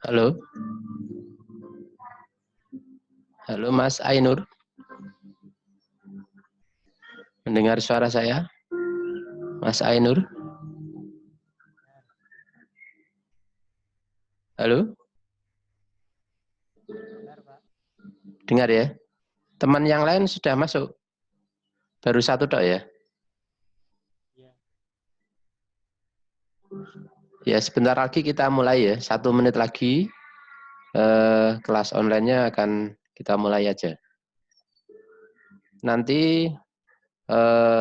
Halo. Halo Mas Ainur. Mendengar suara saya? Mas Ainur. Halo. Dengar ya. Teman yang lain sudah masuk. Baru satu tok ya. Ya, sebentar lagi kita mulai ya. 1 menit lagi kelas online-nya akan kita mulai aja. Nanti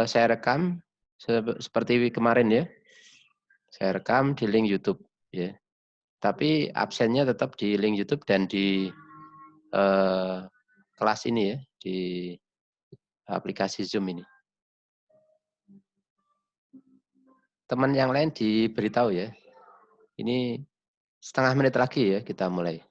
saya rekam seperti kemarin ya. Saya rekam di link YouTube ya. Tapi absennya tetap di link YouTube dan di kelas ini ya, di aplikasi Zoom ini. Teman yang lain diberitahu ya. Ini setengah menit lagi ya kita mulai.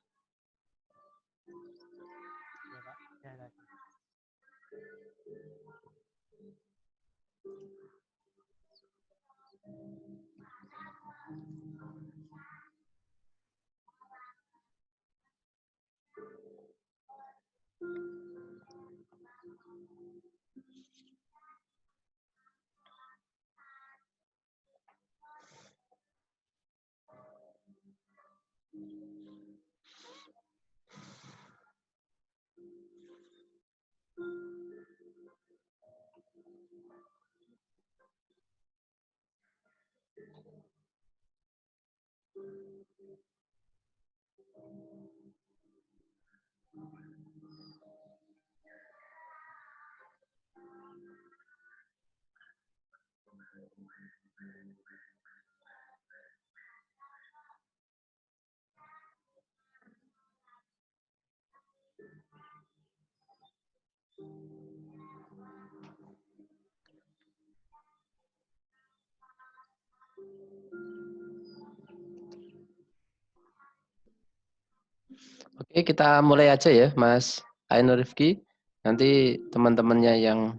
Oke, kita mulai aja ya, Mas Ainur Rifki. Nanti teman-temannya yang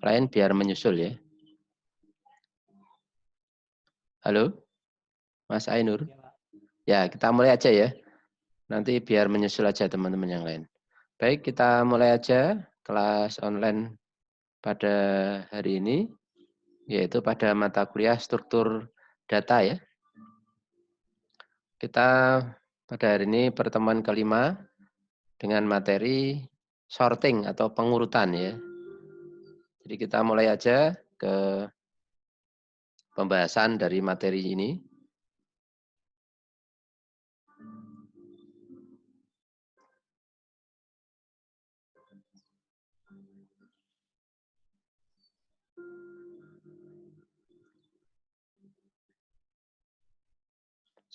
lain biar menyusul ya. Halo, Mas Ainur. Ya, kita mulai aja ya. Nanti biar menyusul aja teman-teman yang lain. Baik, kita mulai aja kelas online pada hari ini, yaitu pada mata kuliah struktur data ya. Kita pada hari ini pertemuan kelima dengan materi sorting atau pengurutan ya. Jadi kita mulai aja ke pembahasan dari materi ini.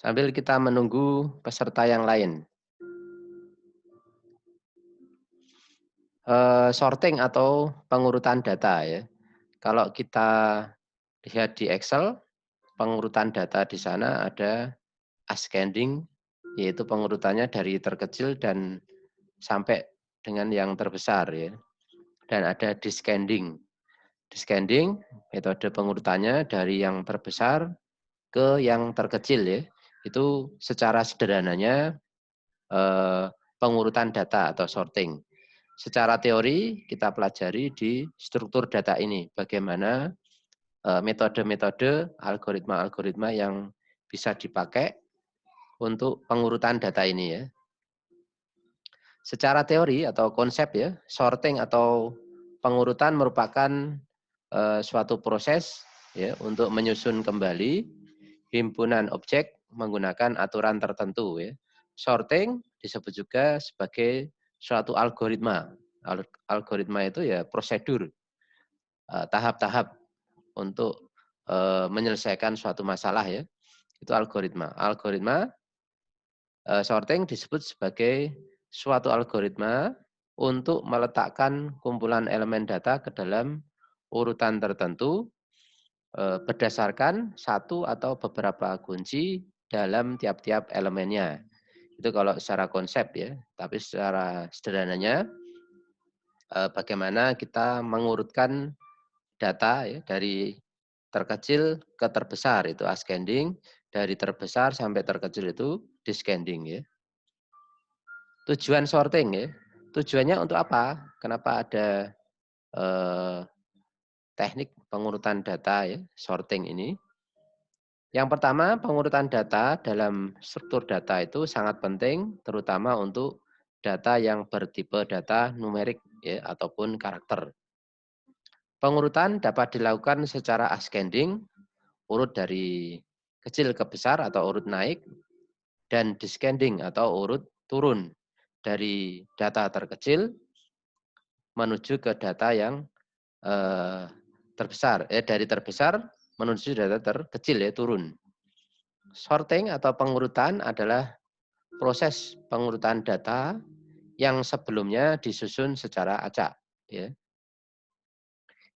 Sambil kita menunggu peserta yang lain. Sorting atau pengurutan data ya. Kalau kita lihat di Excel, pengurutan data di sana ada ascending, yaitu pengurutannya dari terkecil dan sampai dengan yang terbesar ya. Dan ada descending. Descending metode pengurutannya dari yang terbesar ke yang terkecil ya. Itu secara sederhananya pengurutan data atau sorting. Secara teori kita pelajari di struktur data ini bagaimana metode-metode algoritma-algoritma yang bisa dipakai untuk pengurutan data ini ya. Secara teori atau konsep ya, sorting atau pengurutan merupakan suatu proses ya untuk menyusun kembali himpunan objek menggunakan aturan tertentu ya. Sorting disebut juga sebagai suatu algoritma. Algoritma itu ya prosedur, tahap-tahap untuk menyelesaikan suatu masalah ya. Itu algoritma. Algoritma sorting disebut sebagai suatu algoritma untuk meletakkan kumpulan elemen data ke dalam urutan tertentu berdasarkan satu atau beberapa kunci dalam tiap-tiap elemennya. Itu kalau secara konsep ya, tapi secara sederhananya bagaimana kita mengurutkan data ya, dari terkecil ke terbesar itu ascending, dari terbesar sampai terkecil itu descending ya. Tujuan sorting ya. Tujuannya untuk apa? Kenapa ada eh, teknik pengurutan data ya, sorting ini? Yang pertama, pengurutan data dalam struktur data itu sangat penting, terutama untuk data yang bertipe data numerik ya, ataupun karakter. Pengurutan dapat dilakukan secara ascending, urut dari kecil ke besar atau urut naik, dan descending atau urut turun dari data terkecil menuju ke data yang terbesar. Dari terbesar menuju data terkecil ya, turun. Sorting atau pengurutan adalah proses pengurutan data yang sebelumnya disusun secara acak. Ya.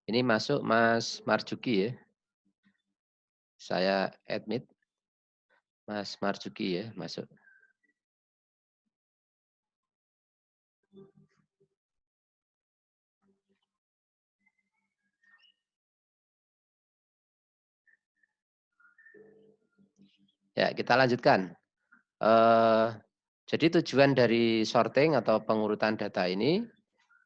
Ini masuk Mas Marjuki ya. Saya admit Mas Marjuki ya masuk. Ya, kita lanjutkan. Jadi tujuan dari sorting atau pengurutan data ini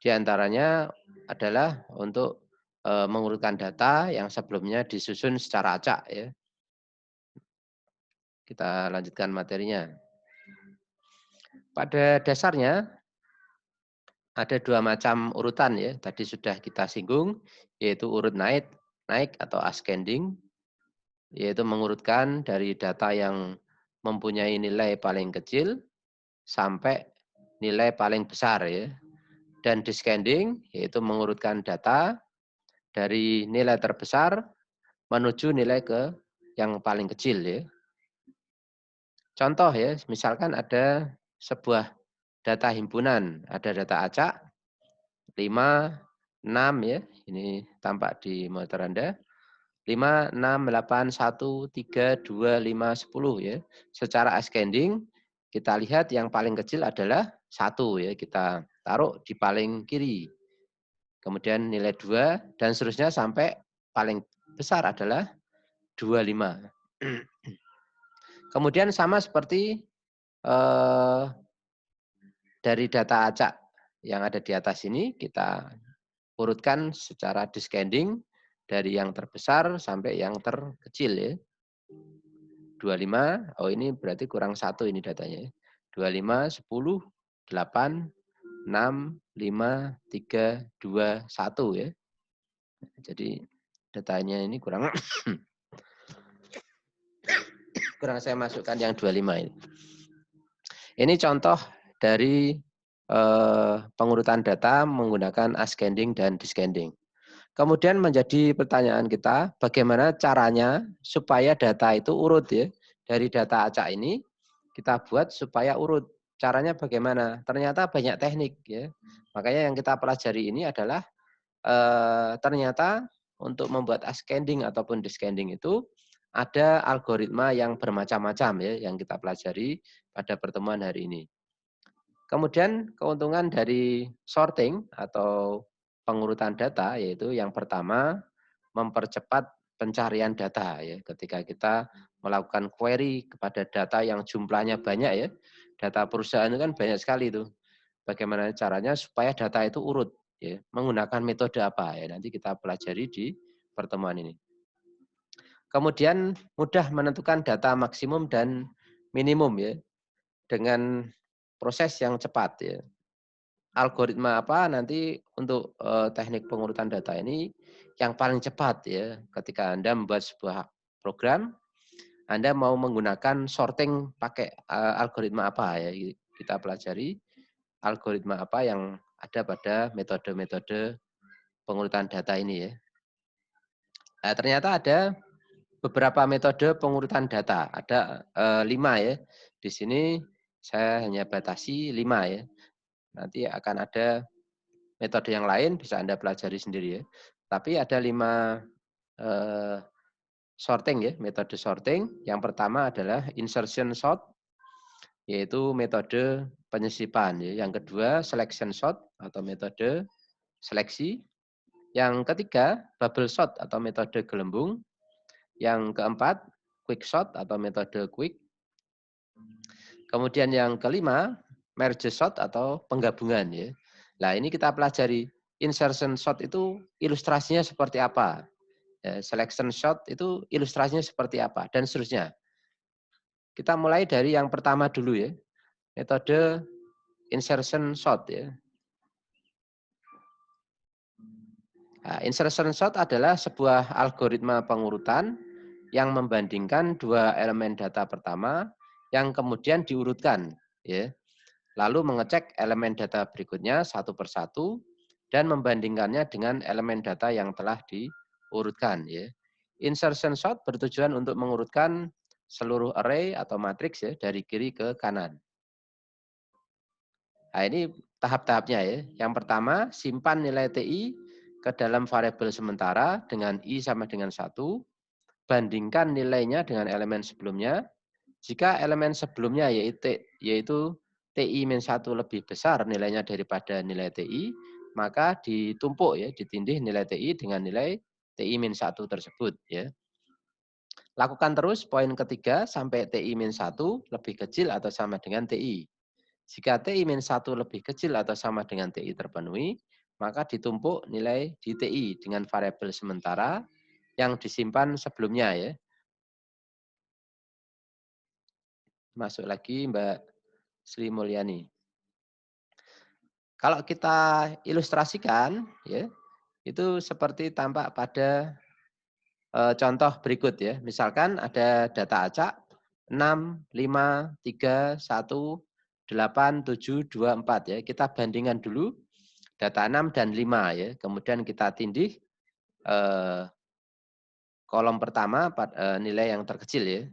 diantaranya adalah untuk mengurutkan data yang sebelumnya disusun secara acak. Ya. Kita lanjutkan materinya. Pada dasarnya ada dua macam urutan ya. Tadi sudah kita singgung, yaitu urut naik atau ascending, yaitu mengurutkan dari data yang mempunyai nilai paling kecil sampai nilai paling besar ya. Dan descending yaitu mengurutkan data dari nilai terbesar menuju nilai ke yang paling kecil ya. Contoh ya, misalkan ada sebuah data himpunan, ada data acak 5, 6 ya. Ini tampak di monitor Anda. 5, 6, 8, 1, 3, 2, 5, 10 ya. Secara ascending kita lihat yang paling kecil adalah 1 ya. Kita taruh di paling kiri. Kemudian nilai 2 dan seterusnya sampai paling besar adalah 25. Kemudian sama seperti dari data acak yang ada di atas ini kita urutkan secara descending dari yang terbesar sampai yang terkecil ya. 25, oh ini berarti kurang 1 ini datanya ya. 25, 10, 8, 6, 5, 3, 2, 1 ya. Jadi datanya ini kurang kurang saya masukkan yang 25 ini. Ini contoh dari pengurutan data menggunakan ascending dan descending. Kemudian menjadi pertanyaan kita, bagaimana caranya supaya data itu urut ya. Dari data acak ini kita buat supaya urut. Caranya bagaimana? Ternyata banyak teknik ya. Makanya yang kita pelajari ini adalah ternyata untuk membuat ascending ataupun descending itu ada algoritma yang bermacam-macam ya yang kita pelajari pada pertemuan hari ini. Kemudian keuntungan dari sorting atau pengurutan data yaitu yang pertama mempercepat pencarian data ya ketika kita melakukan query kepada data yang jumlahnya banyak ya. Data perusahaan itu kan banyak sekali itu. Bagaimana caranya supaya data itu urut ya, menggunakan metode apa ya nanti kita pelajari di pertemuan ini. Kemudian mudah menentukan data maksimum dan minimum ya dengan proses yang cepat ya. Algoritma apa nanti untuk teknik pengurutan data ini yang paling cepat ya ketika Anda membuat sebuah program Anda mau menggunakan sorting pakai algoritma apa ya kita pelajari algoritma apa yang ada pada metode-metode pengurutan data ini ya. Nah, ternyata ada beberapa metode pengurutan data, ada 5 ya. Di sini saya hanya batasi 5 ya. Nanti akan ada metode yang lain bisa Anda pelajari sendiri ya. Tapi ada 5 sorting ya, metode sorting. Yang pertama adalah insertion sort, yaitu metode penyisipan ya. Yang kedua selection sort atau metode seleksi. Yang ketiga bubble sort atau metode gelembung. Yang keempat, quick sort atau metode quick. Kemudian yang kelima, merge sort atau penggabungan ya. Nah, ini kita pelajari insertion sort itu ilustrasinya seperti apa. Ya, selection sort itu ilustrasinya seperti apa dan seterusnya. Kita mulai dari yang pertama dulu ya. Metode insertion sort ya. Nah, insertion sort adalah sebuah algoritma pengurutan yang membandingkan dua elemen data pertama yang kemudian diurutkan ya. Lalu mengecek elemen data berikutnya satu persatu dan membandingkannya dengan elemen data yang telah diurutkan ya. Insertion sort bertujuan untuk mengurutkan seluruh array atau matriks ya dari kiri ke kanan. Nah, ini tahap-tahapnya ya. Yang pertama, simpan nilai TI ke dalam variabel sementara dengan I sama dengan 1. Bandingkan nilainya dengan elemen sebelumnya. Jika elemen sebelumnya yaitu TI-1 lebih besar nilainya daripada nilai TI, maka ditumpuk ya, ditindih nilai TI dengan nilai TI-1 tersebut ya. Lakukan terus poin ketiga sampai TI-1 lebih kecil atau sama dengan TI. Jika TI-1 lebih kecil atau sama dengan TI terpenuhi, maka ditumpuk nilai di TI dengan variabel sementara yang disimpan sebelumnya ya. Masuk lagi Mbak Sri Mulyani. Kalau kita ilustrasikan ya, itu seperti tampak pada contoh berikut ya. Misalkan ada data acak 6, 5, 3, 1, 8, 7, 2, 4 ya. Kita bandingkan dulu data 6 dan 5 ya. Kemudian kita tindih kolom pertama nilai yang terkecil ya.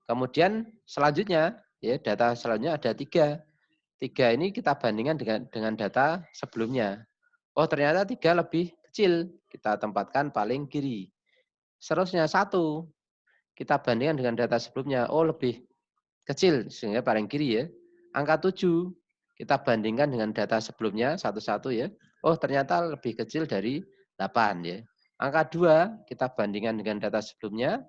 Kemudian selanjutnya ya data selanjutnya ada 3. 3 ini kita bandingkan dengan data sebelumnya. Oh ternyata 3 lebih kecil. Kita tempatkan paling kiri. Seterusnya 1. Kita bandingkan dengan data sebelumnya. Oh lebih kecil sehingga paling kiri ya. Angka 7. Kita bandingkan dengan data sebelumnya satu-satu ya. Oh ternyata lebih kecil dari 8 ya. Angka 2 kita bandingkan dengan data sebelumnya.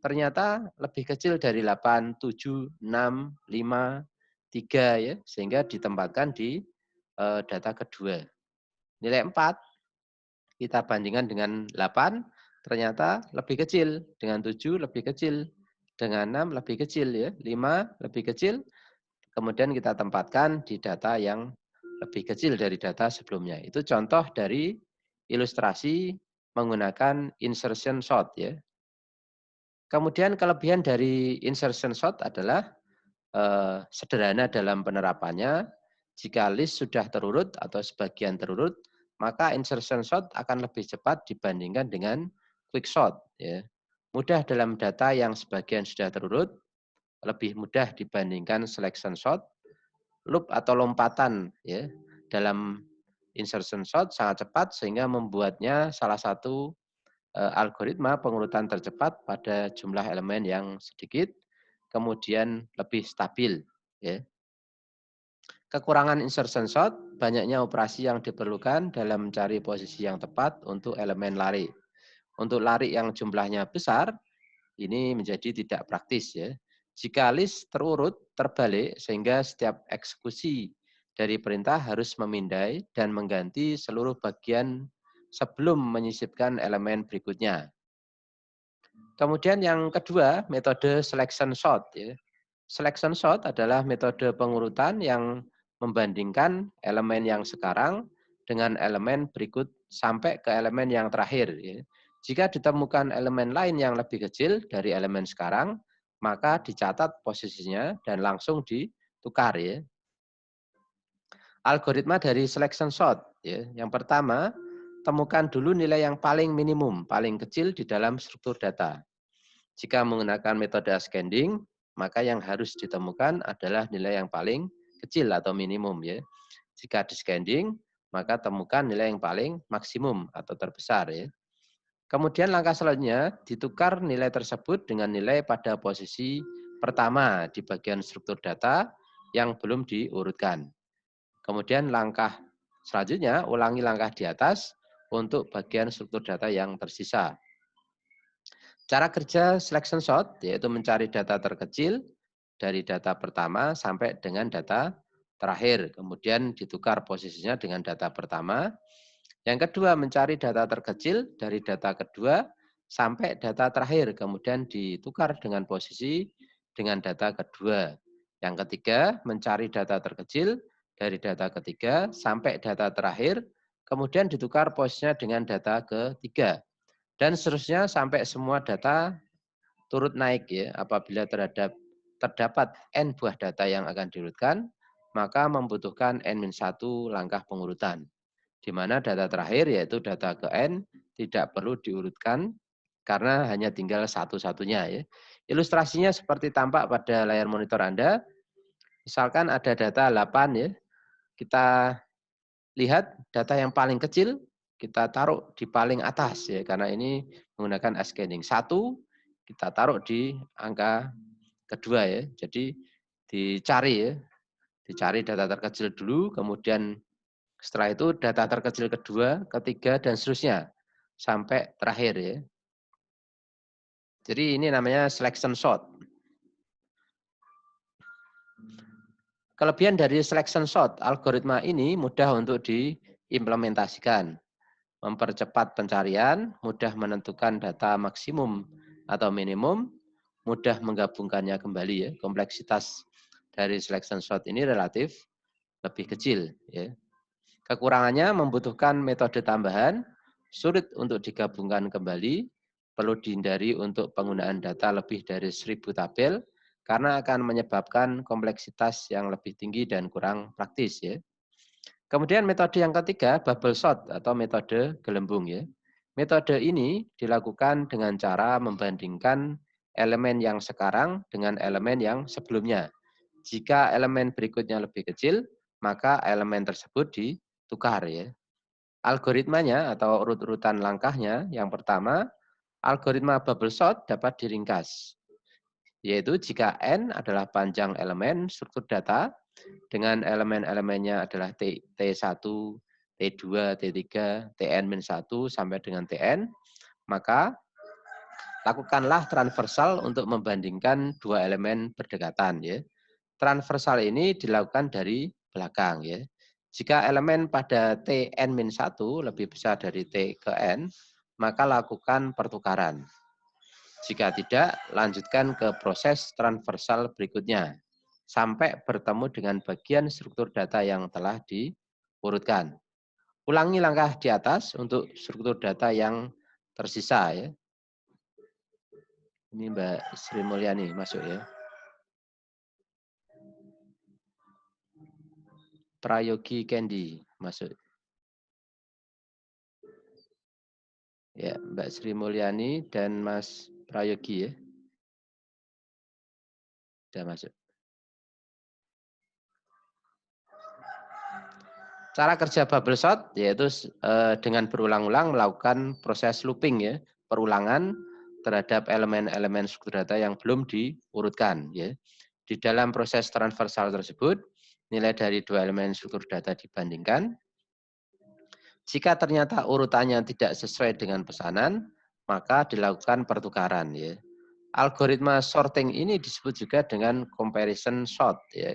Ternyata lebih kecil dari 8, 7, 6, 5, 3 ya. Sehingga ditempatkan di data kedua. Nilai 4 kita bandingkan dengan 8, ternyata lebih kecil. Dengan 7 lebih kecil. Dengan 6 lebih kecil ya. 5 lebih kecil. Kemudian kita tempatkan di data yang lebih kecil dari data sebelumnya. Itu contoh dari ilustrasi menggunakan insertion sort ya. Kemudian kelebihan dari insertion sort adalah sederhana dalam penerapannya. Jika list sudah terurut atau sebagian terurut, maka insertion sort akan lebih cepat dibandingkan dengan quick sort ya. Mudah dalam data yang sebagian sudah terurut, lebih mudah dibandingkan selection sort. Loop atau lompatan ya dalam insertion sort sangat cepat sehingga membuatnya salah satu algoritma pengurutan tercepat pada jumlah elemen yang sedikit, kemudian lebih stabil ya. Kekurangan insertion sort, banyaknya operasi yang diperlukan dalam mencari posisi yang tepat untuk elemen lari. Untuk lari yang jumlahnya besar, ini menjadi tidak praktis ya. Jika list terurut, terbalik sehingga setiap eksekusi dari perintah harus memindai dan mengganti seluruh bagian sebelum menyisipkan elemen berikutnya. Kemudian yang kedua, metode selection sort ya. Selection sort adalah metode pengurutan yang membandingkan elemen yang sekarang dengan elemen berikut sampai ke elemen yang terakhir. Ya. Jika ditemukan elemen lain yang lebih kecil dari elemen sekarang, maka dicatat posisinya dan langsung ditukar. Ya. Algoritma dari selection sort. Ya. Yang pertama, temukan dulu nilai yang paling minimum, paling kecil di dalam struktur data. Jika menggunakan metode ascending, maka yang harus ditemukan adalah nilai yang paling kecil atau minimum ya. Jika descending, maka temukan nilai yang paling maksimum atau terbesar ya. Kemudian langkah selanjutnya ditukar nilai tersebut dengan nilai pada posisi pertama di bagian struktur data yang belum diurutkan. Kemudian langkah selanjutnya ulangi langkah di atas untuk bagian struktur data yang tersisa. Cara kerja selection sort yaitu mencari data terkecil dari data pertama sampai dengan data terakhir. Kemudian ditukar posisinya dengan data pertama. Yang kedua, mencari data terkecil dari data kedua sampai data terakhir. Kemudian ditukar dengan posisi dengan data kedua. Yang ketiga, mencari data terkecil dari data ketiga sampai data terakhir. Kemudian ditukar posisinya dengan data ketiga. Dan seterusnya sampai semua data turut naik ya. Apabila terdapat N buah data yang akan diurutkan, maka membutuhkan N-1 langkah pengurutan. Di mana data terakhir yaitu data ke N tidak perlu diurutkan karena hanya tinggal satu-satunya ya. Ilustrasinya seperti tampak pada layar monitor Anda. Misalkan ada data 8 ya. Kita lihat data yang paling kecil kita taruh di paling atas ya karena ini menggunakan scanning. 1 kita taruh di angka kedua ya. Jadi dicari ya, dicari data terkecil dulu, kemudian setelah itu data terkecil kedua, ketiga, dan seterusnya sampai terakhir ya. Jadi ini namanya selection sort. Kelebihan dari selection sort, algoritma ini mudah untuk diimplementasikan. Mempercepat pencarian, mudah menentukan data maksimum atau minimum, mudah menggabungkannya kembali ya. Kompleksitas dari selection sort ini relatif lebih kecil ya. Kekurangannya membutuhkan metode tambahan, sulit untuk digabungkan kembali, perlu dihindari untuk penggunaan data lebih dari 1000 tabel, karena akan menyebabkan kompleksitas yang lebih tinggi dan kurang praktis ya. Kemudian metode yang ketiga, bubble sort atau metode gelembung ya. Metode ini dilakukan dengan cara membandingkan elemen yang sekarang dengan elemen yang sebelumnya. Jika elemen berikutnya lebih kecil, maka elemen tersebut ditukar ya. Algoritmanya atau urut-urutan langkahnya, yang pertama, algoritma bubble sort dapat diringkas. Yaitu jika N adalah panjang elemen struktur data, dengan elemen-elemennya adalah T1, T2, T3, Tn-1 sampai dengan Tn, maka lakukanlah transversal untuk membandingkan dua elemen berdekatan ya. Transversal ini dilakukan dari belakang ya. Jika elemen pada Tn-1 lebih besar dari T ke N, maka lakukan pertukaran. Jika tidak, lanjutkan ke proses transversal berikutnya sampai bertemu dengan bagian struktur data yang telah diurutkan. Ulangi langkah di atas untuk struktur data yang tersisa ya. Ini Mbak Sri Mulyani masuk ya. Prayogi Candy masuk. Ya, Mbak Sri Mulyani dan Mas Prayogi ya. Sudah masuk. Cara kerja bubble sort yaitu dengan berulang-ulang melakukan proses looping ya, perulangan terhadap elemen-elemen struktur data yang belum diurutkan ya. Di dalam proses transversal tersebut, nilai dari dua elemen struktur data dibandingkan. Jika ternyata urutannya tidak sesuai dengan pesanan, maka dilakukan pertukaran ya. Algoritma sorting ini disebut juga dengan comparison sort ya.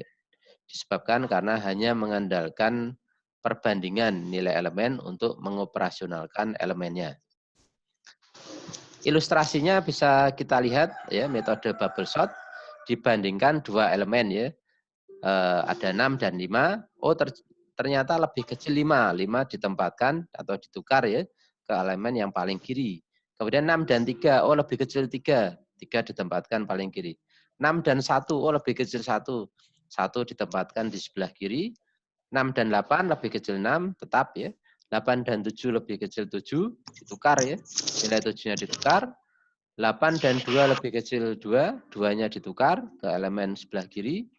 Disebabkan karena hanya mengandalkan perbandingan nilai elemen untuk mengoperasionalkan elemennya. Ilustrasinya bisa kita lihat ya, metode bubble sort dibandingkan dua elemen ya. Ada 6 dan 5. Oh ternyata lebih kecil 5. 5 ditempatkan atau ditukar ya ke elemen yang paling kiri. Kemudian 6 dan 3. Oh lebih kecil 3. 3 ditempatkan paling kiri. 6 dan 1. Oh lebih kecil 1. 1 ditempatkan di sebelah kiri. 6 dan 8 lebih kecil 6. Tetap ya. 8 dan 7 lebih kecil 7. Ditukar ya. Nilai 7-nya ditukar. 8 dan 2 lebih kecil 2. 2-nya ditukar ke elemen sebelah kiri.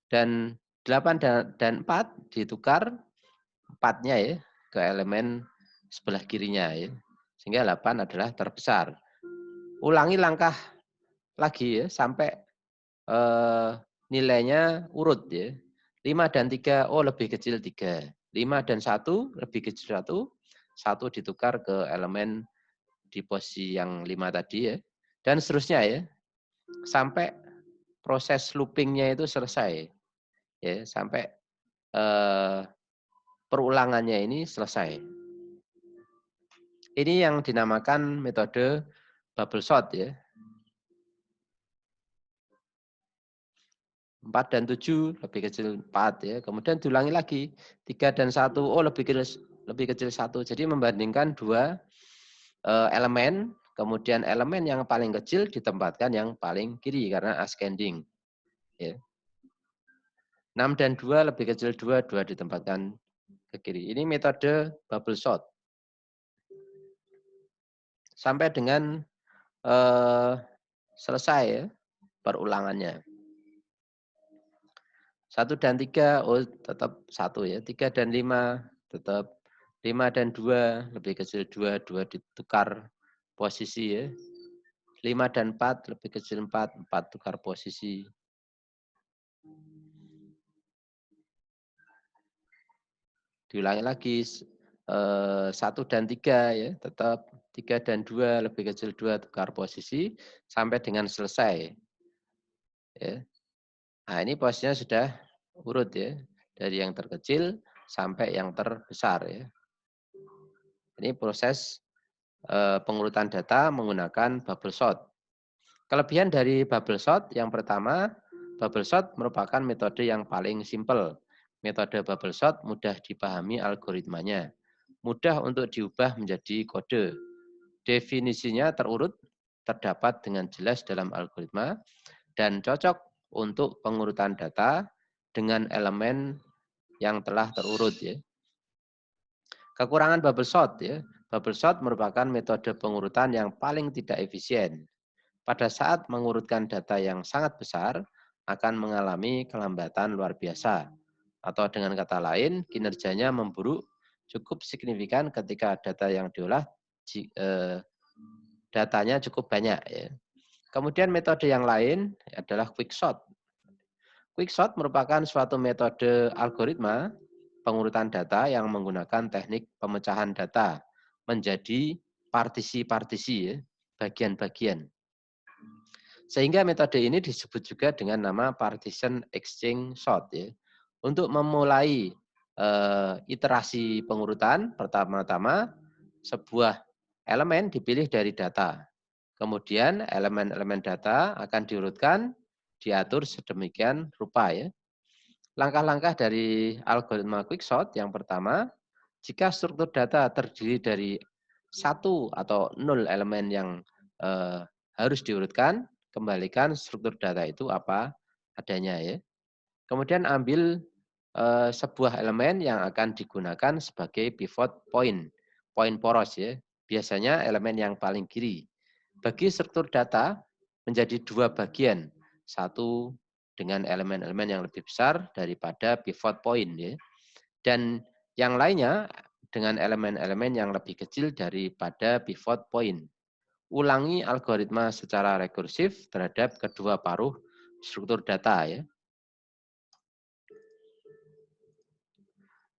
Dan 8 dan 4 ditukar 4-nya ya ke elemen sebelah kirinya ya. Sehingga 8 adalah terbesar. Ulangi langkah lagi ya sampai nilainya urut ya. 5 dan 3 oh lebih kecil 3. 5 dan 1 lebih kecil 1. 1 ditukar ke elemen di posisi yang 5 tadi ya. Dan seterusnya ya. Sampai proses loopingnya itu selesai. Ya, sampai perulangannya ini selesai. Ini yang dinamakan metode bubble sort ya. 4 dan 7 lebih kecil 4 ya. Kemudian diulangi lagi 3 dan 1 oh lebih kecil 1. Jadi membandingkan dua elemen, kemudian elemen yang paling kecil ditempatkan yang paling kiri karena ascending ya. 6 dan 2 lebih kecil 2, 2 ditempatkan ke kiri. Ini metode bubble sort. Sampai dengan selesai ya perulangannya. 1 dan 3, oh tetap 1 ya. 3 dan 5, tetap 5 dan 2, lebih kecil 2, 2 ditukar posisi ya. 5 dan 4, lebih kecil 4, 4 tukar posisi. Diulangi lagi, 1 dan 3 ya, tetap 3 dan 2, lebih kecil 2, tukar posisi, sampai dengan selesai. Ya. Nah ini posisinya sudah urut ya, dari yang terkecil sampai yang terbesar ya. Ini proses pengurutan data menggunakan bubble sort. Kelebihan dari bubble sort yang pertama, bubble sort merupakan metode yang paling simpel. Metode bubble sort mudah dipahami algoritmanya, mudah untuk diubah menjadi kode. Definisinya terurut, terdapat dengan jelas dalam algoritma, dan cocok untuk pengurutan data dengan elemen yang telah terurut ya. Kekurangan bubble sort ya. Bubble sort merupakan metode pengurutan yang paling tidak efisien. Pada saat mengurutkan data yang sangat besar akan mengalami kelambatan luar biasa. Atau dengan kata lain, kinerjanya memburuk cukup signifikan ketika data yang diolah datanya cukup banyak ya. Kemudian metode yang lain adalah quicksort. Quicksort merupakan suatu metode algoritma pengurutan data yang menggunakan teknik pemecahan data menjadi partisi-partisi ya, bagian-bagian. Sehingga metode ini disebut juga dengan nama partition exchange sort ya. Untuk memulai iterasi pengurutan, pertama-tama sebuah elemen dipilih dari data. Kemudian elemen-elemen data akan diurutkan, diatur sedemikian rupa ya. Langkah-langkah dari algoritma quicksort yang pertama, jika struktur data terdiri dari 1 atau 0 elemen yang harus diurutkan, kembalikan struktur data itu apa adanya ya. Kemudian ambil sebuah elemen yang akan digunakan sebagai pivot point, poin poros ya. Biasanya elemen yang paling kiri. Bagi struktur data menjadi dua bagian, satu dengan elemen-elemen yang lebih besar daripada pivot point ya. Dan yang lainnya dengan elemen-elemen yang lebih kecil daripada pivot point. Ulangi algoritma secara rekursif terhadap kedua paruh struktur data ya.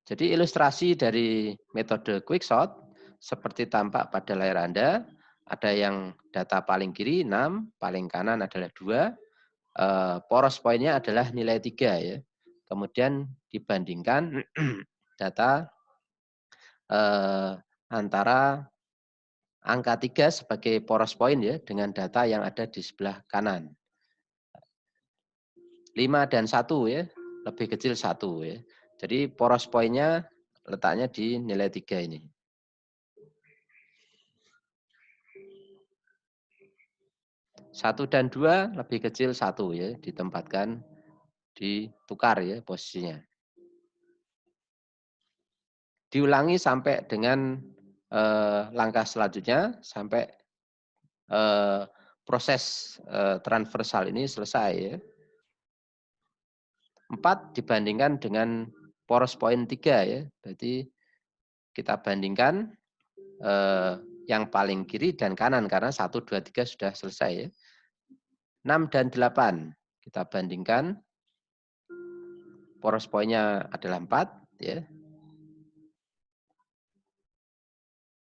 Jadi ilustrasi dari metode quicksort seperti tampak pada layar Anda, ada yang data paling kiri 6, paling kanan adalah 2, poros poinnya adalah nilai 3 ya. Kemudian dibandingkan data antara angka 3 sebagai poros poin ya dengan data yang ada di sebelah kanan. 5 dan 1 ya, lebih kecil 1 ya. Jadi poros poinnya letaknya di nilai 3 ini. Satu dan 2 lebih kecil 1 ya, ditempatkan ditukar ya posisinya. Diulangi sampai dengan langkah selanjutnya sampai proses transversal ini selesai ya. 4 dibandingkan dengan poros poin 3 ya. Berarti kita bandingkan yang paling kiri dan kanan karena 1, 2, 3 sudah selesai ya. 6 dan 8 kita bandingkan, poros poinnya adalah 4 ya.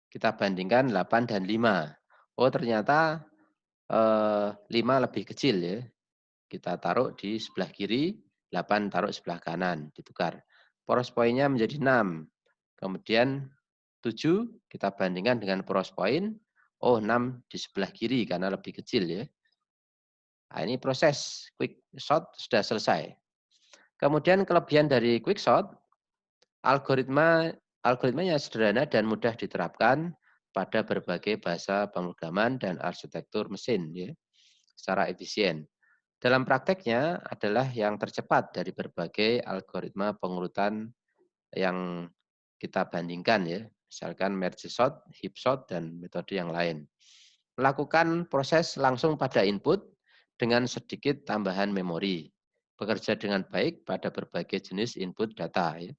Kita bandingkan 8 dan 5. Oh ternyata 5 lebih kecil ya. Kita taruh di sebelah kiri, 8 taruh sebelah kanan, ditukar. Poros poinnya menjadi 6. Kemudian 7 kita bandingkan dengan poros poin. Oh 6 di sebelah kiri karena lebih kecil ya. Nah, ini proses quick shot sudah selesai. Kemudian kelebihan dari quick shot, algoritmanya sederhana dan mudah diterapkan pada berbagai bahasa pemrograman dan arsitektur mesin ya, secara efisien. Dalam prakteknya adalah yang tercepat dari berbagai algoritma pengurutan yang kita bandingkan ya, misalkan merge sort, heap sort, dan metode yang lain. Melakukan proses langsung pada input dengan sedikit tambahan memori. Bekerja dengan baik pada berbagai jenis input data. Ya.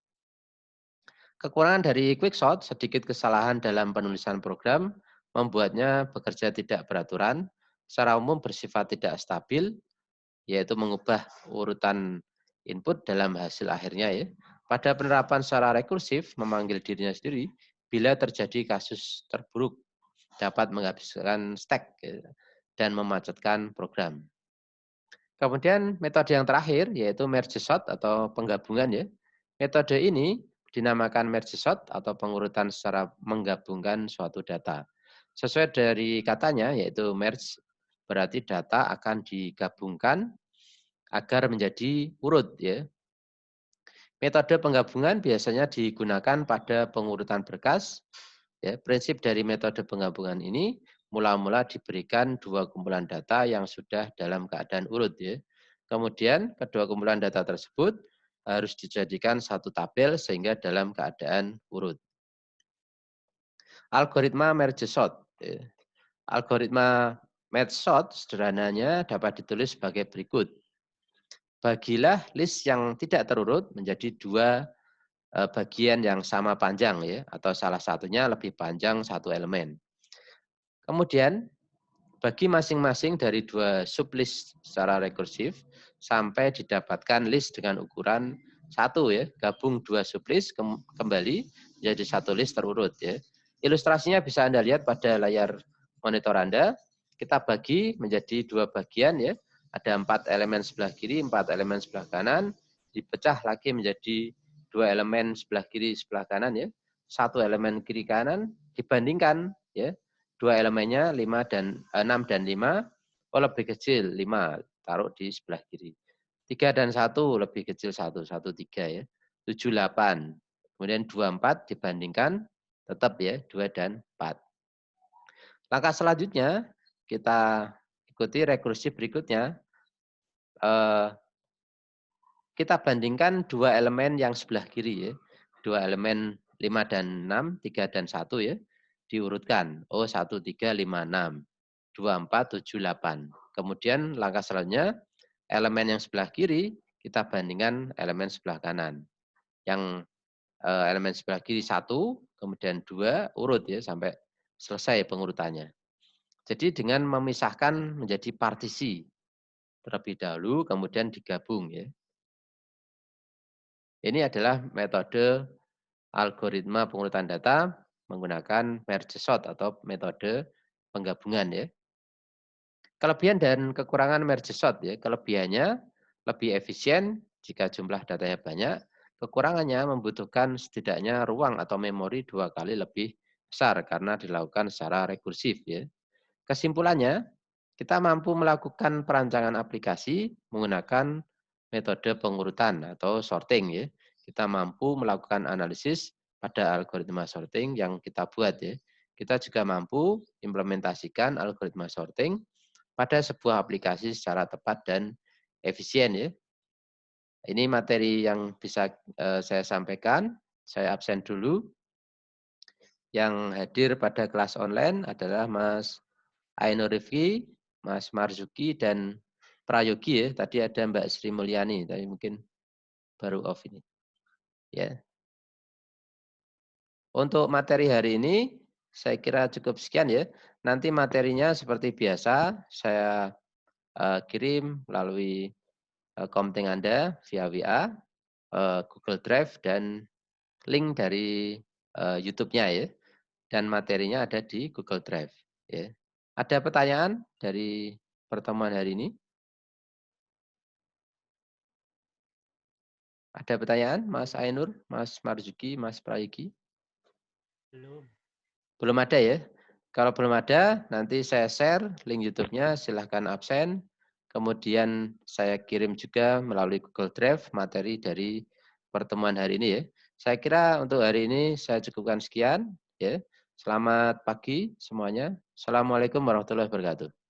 Kekurangan dari quickshot, sedikit kesalahan dalam penulisan program, membuatnya bekerja tidak beraturan, secara umum bersifat tidak stabil, yaitu mengubah urutan input dalam hasil akhirnya ya. Pada penerapan secara rekursif, memanggil dirinya sendiri, bila terjadi kasus terburuk, dapat menghabiskan stack ya, dan memacetkan program. Kemudian metode yang terakhir yaitu merge sort atau penggabungan ya. Metode ini dinamakan merge sort atau pengurutan secara menggabungkan suatu data. Sesuai dari katanya yaitu merge berarti data akan digabungkan agar menjadi urut ya. Metode penggabungan biasanya digunakan pada pengurutan berkas. Ya, prinsip dari metode penggabungan ini mula-mula diberikan dua kumpulan data yang sudah dalam keadaan urut ya. Kemudian kedua kumpulan data tersebut harus dijadikan satu tabel sehingga dalam keadaan urut. Algoritma merge sort. Ya. Algoritma merge sort sederhananya dapat ditulis sebagai berikut. Bagilah list yang tidak terurut menjadi dua bagian yang sama panjang ya, atau salah satunya lebih panjang satu elemen. Kemudian bagi masing-masing dari dua sublist secara rekursif sampai didapatkan list dengan ukuran satu ya, gabung dua sublist kembali menjadi satu list terurut ya. Ilustrasinya bisa Anda lihat pada layar monitor Anda. Kita bagi menjadi dua bagian ya. Ada 4 elemen sebelah kiri, 4 elemen sebelah kanan, dipecah lagi menjadi dua elemen sebelah kiri, sebelah kanan ya. Satu elemen kiri kanan dibandingkan ya. Dua elemennya 5 dan 6 dan 5, oh lebih kecil 5, taruh di sebelah kiri. 3 dan 1 lebih kecil 1, 1 3 ya. 7 8. Kemudian 2 4 dibandingkan tetap ya 2 dan 4. Langkah selanjutnya kita ikuti rekursi berikutnya. Kita bandingkan dua elemen yang sebelah kiri ya. Dua elemen 5 dan 6, 3 dan 1 ya. Diurutkan. Oh 1, 3, 5, 6. 2, 4, 7, 8. Kemudian langkah selanjutnya elemen yang sebelah kiri kita bandingkan elemen sebelah kanan. Yang elemen sebelah kiri 1, kemudian 2 urut ya sampai selesai pengurutannya. Jadi dengan memisahkan menjadi partisi terlebih dahulu kemudian digabung ya. Ini adalah metode algoritma pengurutan data menggunakan merge sort atau metode penggabungan ya. Kelebihan dan kekurangan merge sort ya. Kelebihannya lebih efisien jika jumlah datanya banyak. Kekurangannya membutuhkan setidaknya ruang atau memori 2 kali lebih besar karena dilakukan secara rekursif ya. Kesimpulannya, kita mampu melakukan perancangan aplikasi menggunakan metode pengurutan atau sorting ya. Kita mampu melakukan analisis pada algoritma sorting yang kita buat ya. Kita juga mampu implementasikan algoritma sorting pada sebuah aplikasi secara tepat dan efisien ya. Ini materi yang bisa saya sampaikan. Saya absen dulu. Yang hadir pada kelas online adalah Mas Ainur Rifki, Mas Marzuki, dan Prayogi ya. Tadi ada Mbak Sri Mulyani, tapi mungkin baru off ini. Ya. Untuk materi hari ini, saya kira cukup sekian ya. Nanti materinya seperti biasa, saya kirim melalui konting Anda via WA, Google Drive, dan link dari YouTube-nya ya. Dan materinya ada di Google Drive. Ya. Ada pertanyaan dari pertemuan hari ini? Ada pertanyaan, Mas Ainur, Mas Marzuki, Mas Prayigi? Belum. Belum ada ya? Kalau belum ada, nanti saya share link YouTube-nya, silahkan absen. Kemudian saya kirim juga melalui Google Drive materi dari pertemuan hari ini ya. Saya kira untuk hari ini saya cukupkan sekian ya. Selamat pagi semuanya. Assalamualaikum warahmatullahi wabarakatuh.